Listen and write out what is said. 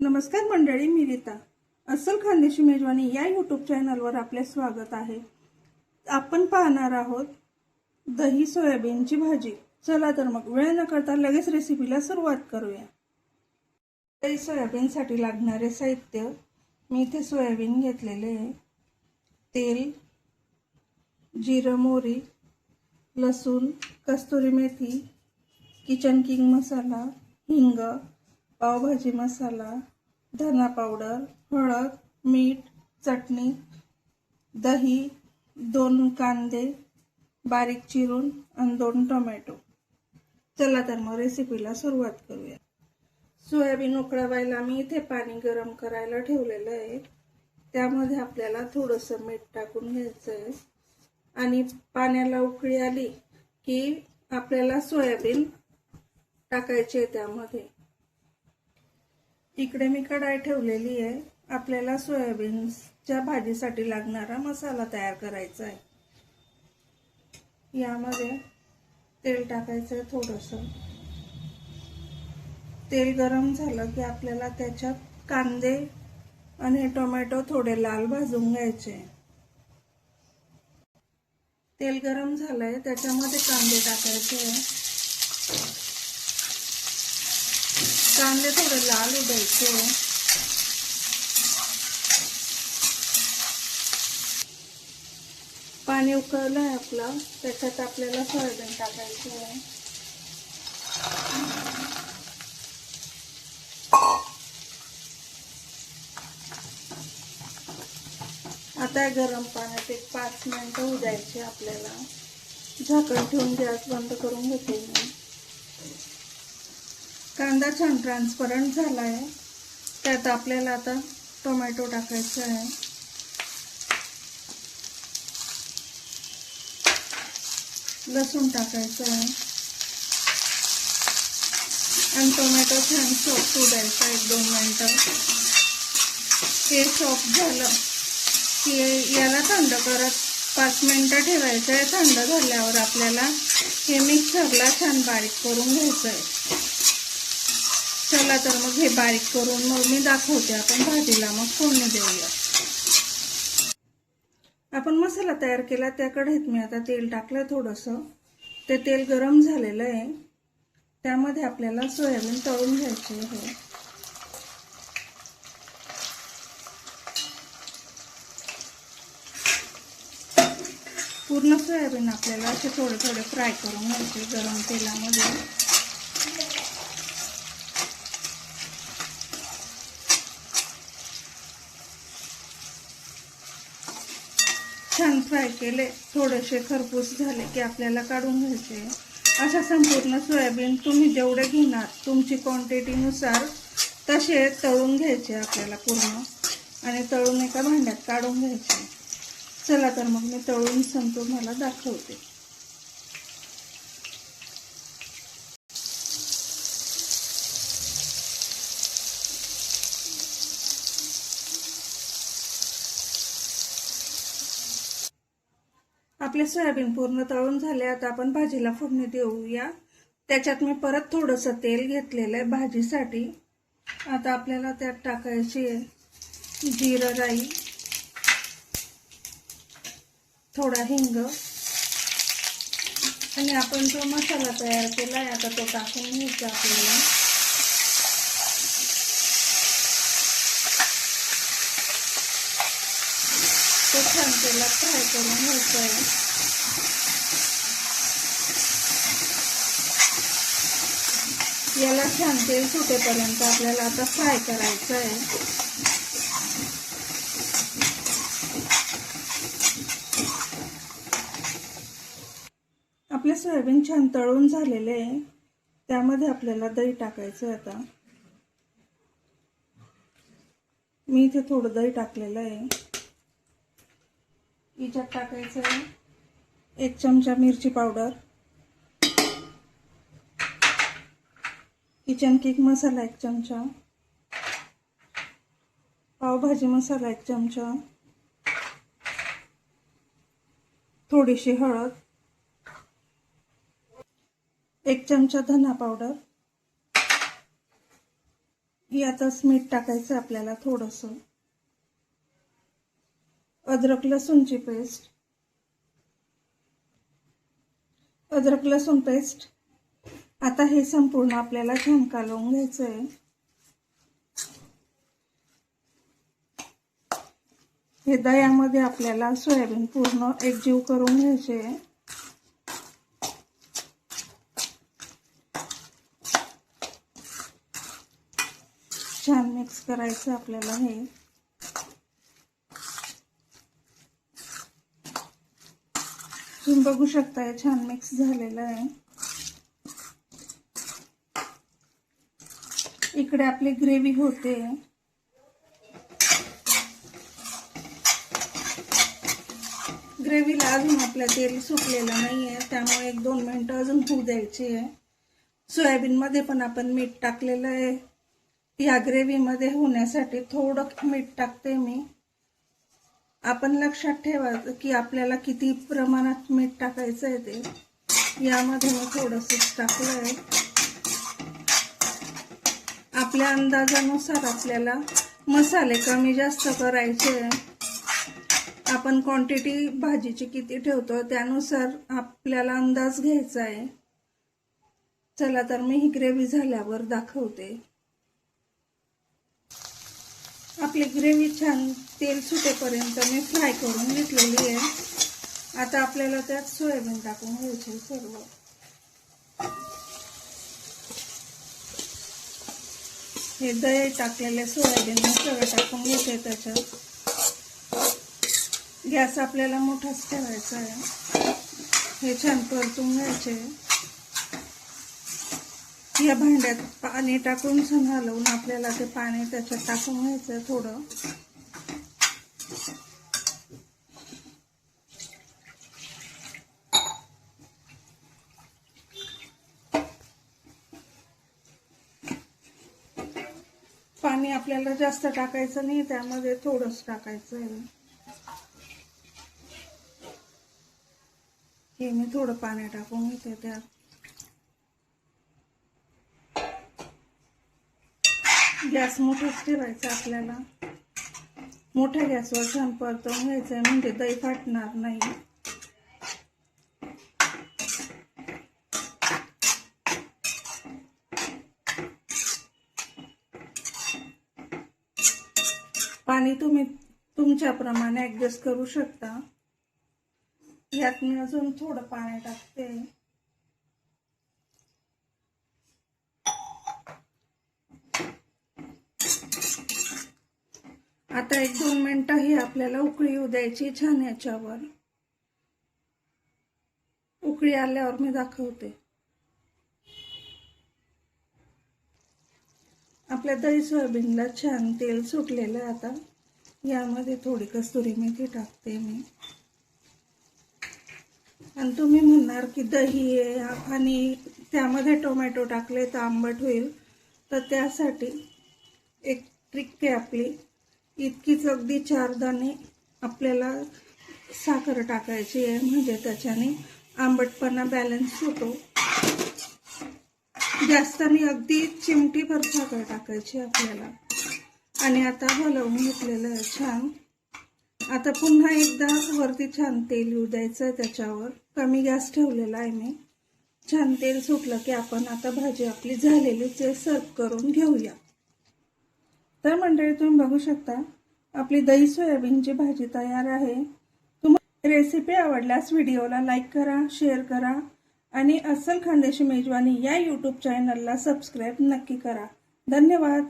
नमस्कार मंडळी, मी रीता. अस्सल खानदेशी मेजवानी या यूट्यूब चॅनलवर आपले स्वागत आहे. आपण पाहणार आहोत दही सोयाबीनची भाजी. चला तर मग वेळ न करता लगेच रेसिपीला सुरुवात करूया. दही सोयाबीनसाठी लागणारे साहित्य: मी इथे सोयाबीन घेतलेले आहे, तेल, जिरं, मोहरी, लसूण, कस्तुरी मेथी, किचन किंग मसाला, हिंग, पावभाजी मसाला, धना पावडर, हळद, मीठ, चटणी, दही, 2 कांदे बारीक चिरून आणि 2 टोमॅटो. चला तर मग रेसिपीला सुरुवात करूया. सोयाबीन उकळवायला मी इथे पाणी गरम करायला ठेवलेलं आहे. त्यामध्ये आपल्याला थोडंसं मीठ टाकून घ्यायचं आहे आणि पाण्याला उकळी आली की आपल्याला सोयाबीन टाकायचे त्यामध्ये. इकडे मी कढाई ठेवलेली आहे. आपल्याला सोयाबीनच्या भाजीसाठी लागणारा मसाला तयार करायचा आहे. यामध्ये तेल टाकायचं आहे थोडंसं. तेल गरम झालं की आपल्याला त्याच्यात कांदे आणि टोमॅटो थोडे लाल भाजून घ्यायचे. तेल गरम झालंय, त्याच्यामध्ये कांदे टाकायचे. कांदे थोडे लाल होऊ द्यायचे. पाणी उकळलंय आपलं, त्याच्यात आपल्याला सोयाबीन टाकायचे आहे. आता गरम पाण्यात 5 मिनिटं होऊ द्यायचे आपल्याला. झाकण ठेवून गॅस बंद करून घेते मी. कांदा छान ट्रान्सपरंट झाला आहे. त्यात आपल्याला आता टोमॅटो टाकायचा आहे. लसूण टाकायचं आहे आणि टोमॅटो छान सॉफ्ट होऊ द्यायचा 1-2 मिनिटं. हे सॉफ्ट झालं की याला थंड करत 5 मिनिटं ठेवायचं आहे. थंड झाल्यावर आपल्याला हे मिक्सरला छान बारीक करून घ्यायचं आहे. चला तर मग हे बारीक करून मग मी दाखवते. आपण भाजीला मग फोडणी देऊया. आपण मसाला तयार केला त्या कढईत मी आता तेल टाकलं थोडंसं. ते तेल गरम झालेलं आहे. त्यामध्ये आपल्याला सोयाबीन तळून घ्यायचे आहे. पूर्ण सोयाबीन आपल्याला असे थोडे थोडे फ्राय करून घ्यायचे गरम तेलामध्ये. छान फ्राय केले, थोडेसे खरपूस झाले की आपल्याला काढून घ्यायचे. अशा संपूर्ण सोयाबीन तुम्ही जेवढे घेणार तुमची क्वांटिटीनुसार तसे तळून घ्यायचे आपल्याला पूर्ण, आणि तळून एका भांड्यात काढून घ्यायचे. चला तर मग मी तळून तुम्हाला दाखवते. आपले सोयाबीन पूर्ण तळून झाले. आता आपण भाजीला फोडणी देऊया. त्याच्यात मी परत थोडंसं तेल घेतलेलं आहे भाजीसाठी. आता आपल्याला त्यात टाकायची जिरं, राई, थोडा हिंग आणि आपण जो मसाला तयार केला आहे आता तो टाकून घ्यायचा आपल्याला. तो छान तेलात फ्राय करून घ्यायचा आहे. याला छान तेल सुटेपर्यंत आपल्याला आता फ्राय करायचं आहे. आपले सोयाबीन छान तळून झालेले आहे. त्यामध्ये आपल्याला दही टाकायचं आहे. आता मी इथे थोडं दही टाकलेलं आहे. याच्यात टाकायचं आहे 1 चमचा मिरची पावडर, किचन किंग मसाला 1 चमचा, पावभाजी मसाला 1 चमचा, थोडीशी हळद, 1 चमचा धना पावडर, यातच मीठ टाकायचं आपल्याला थोडंसं, अद्रक लसूणची पेस्ट, अद्रक लसूण पेस्ट. आता हे संपूर्ण आपल्याला छान कालवून घ्यायचं आहे. हे दह्यामध्ये आपल्याला सोयाबीन पूर्ण एकजीव करून घ्यायचे आहे. छान मिक्स करायचं आपल्याला हे. तुम्ही बघू शकता हे छान मिक्स झालेलं आहे. इकडे आपली ग्रेव्ही होते. ग्रेव्हीला अजून आपलं तेल सुटलेलं नाहीये, त्यामुळे 1-2 मिनिटं अजून होऊ द्यायची आहे. सोयाबीन मध्ये पण आपण मीठ टाकलेलं आहे. या ग्रेव्हीमध्ये होण्यासाठी थोडं मीठ टाकते मी. आपण लक्षात ठेवायचं की आपल्याला किती प्रमाणात मीठ टाकायचं आहे ते. यामध्ये मी थोडंसं टाकलं आहे. आपल्या अंदाजानुसार आपल्याला मसाले कमी जास्त करायचे. आपण क्वांटिटी भाजीची किती ठेवतो त्यानुसार आपल्याला अंदाज घ्यायचा आहे. चला तर मी ही ग्रेव्ही झाल्यावर दाखवते. आपली ग्रेव्ही छान तेल सुटेपर्यंत मी फ्राय करून घेतलेली आहे. आता आपल्याला त्यात सोयाबीन टाकून घ्यायचे सर्व. हे दही टाकलेले सोयाबीन सगळं टाकून घेते त्याच्यात. गॅस आपल्याला मोठाच ठेवायचा आहे. हे छान परतून घ्यायचे. या भांड्यात पाणी टाकून छान हलवून आपल्याला ते पाणी त्याच्यात टाकून घ्यायचं थोडं. पाणी आपल्याला जास्त टाकायचं नाही, त्यामध्ये थोडंच टाकायचं आहे. हे मी थोडं पाणी टाकून घेते त्यात. गॅस मोठाच ठेवायचा आपल्याला. मोठ्या गॅसवर छान परतवून घ्यायचंय म्हणजे दही फाटणार नाही. पाणी तुम्ही तुमच्या प्रमाणे ऍडजस्ट करू शकता. यात मी अजून थोडं पाणी टाकते. आता 1-2 मिनिटं ही आपल्याला उकळी येऊ द्यायची छान. याच्यावर उकळी आल्यावर मी दाखवते. आपल्या दही सोयाबीनला छान तेल सुटलेलं आहे. आता यामध्ये थोडी कस्तुरी मेथी टाकते मी. आणि तुम्ही म्हणणार की दही आहे आणि त्यामध्ये टोमॅटो टाकले तर आंबट होईल, तर त्यासाठी एक ट्रिक आहे आपली. इतकीच अगदी 4 दाणे आपल्याला साखर टाकायची आहे, म्हणजे त्याच्याने आंबटपणा बॅलन्स होतो. जास्त नाही, अगदी चिमटीभर साखर टाकायची आपल्याला. आणि आता हलवून घेतलेलं आहे छान. आता पुन्हा एकदा वरती छान तेल येऊ द्यायचं आहे त्याच्यावर. कमी गॅस ठेवलेला आहे मी. छान तेल सुटलं की आपण आता भाजी आपली झालेलीच आहे, सर्व करून घेऊया. तर मंडळी तुम्ही बघू शकता आपली दही सोयाबीनची भाजी तयार आहे. तुम्हाला रेसिपी आवडल्यास व्हिडिओला लाईक करा, शेअर करा आणि अस्सल खानदेशी मेजवानी या यूट्यूब चॅनलला सबस्क्राईब नक्की करा. धन्यवाद.